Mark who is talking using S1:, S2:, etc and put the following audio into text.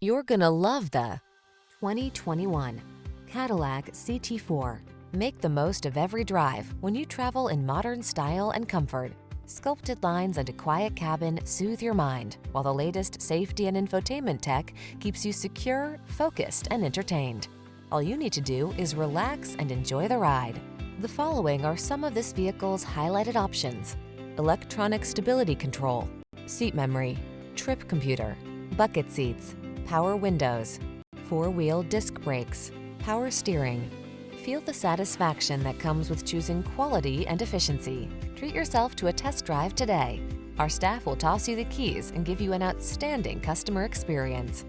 S1: You're gonna love the 2021 Cadillac CT4. Make the most of every drive when you travel in modern style and comfort. Sculpted lines and a quiet cabin soothe your mind, while the latest safety and infotainment tech keeps you secure, focused, and entertained. All you need to do is relax and enjoy the ride. The following are some of this vehicle's highlighted options: electronic stability control, seat memory, trip computer, bucket seats, power windows, four-wheel disc brakes, power steering. Feel the satisfaction that comes with choosing quality and efficiency. Treat yourself to a test drive today. Our staff will toss you the keys and give you an outstanding customer experience.